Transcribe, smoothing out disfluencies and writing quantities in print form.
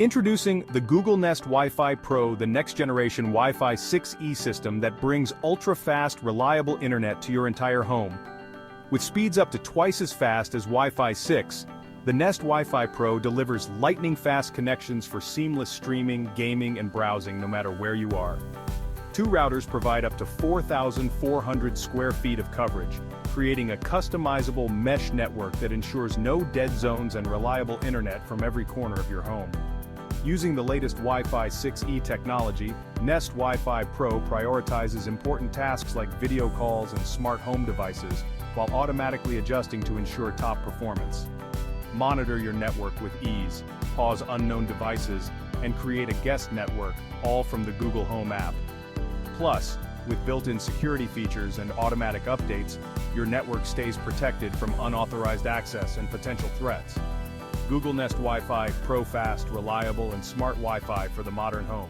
Introducing the Google Nest Wi-Fi Pro, the next-generation Wi-Fi 6E system that brings ultra-fast, reliable internet to your entire home. With speeds up to twice as fast as Wi-Fi 6, the Nest Wi-Fi Pro delivers lightning-fast connections for seamless streaming, gaming, and browsing no matter where you are. Two routers provide up to 4,400 square feet of coverage, creating a customizable mesh network that ensures no dead zones and reliable internet from every corner of your home. Using the latest Wi-Fi 6E technology, Nest Wi-Fi Pro prioritizes important tasks like video calls and smart home devices, while automatically adjusting to ensure top performance. Monitor your network with ease, pause unknown devices, and create a guest network, all from the Google Home app. Plus, with built-in security features and automatic updates, your network stays protected from unauthorized access and potential threats. Google Nest Wi-Fi Pro, fast, reliable, and smart Wi-Fi for the modern home.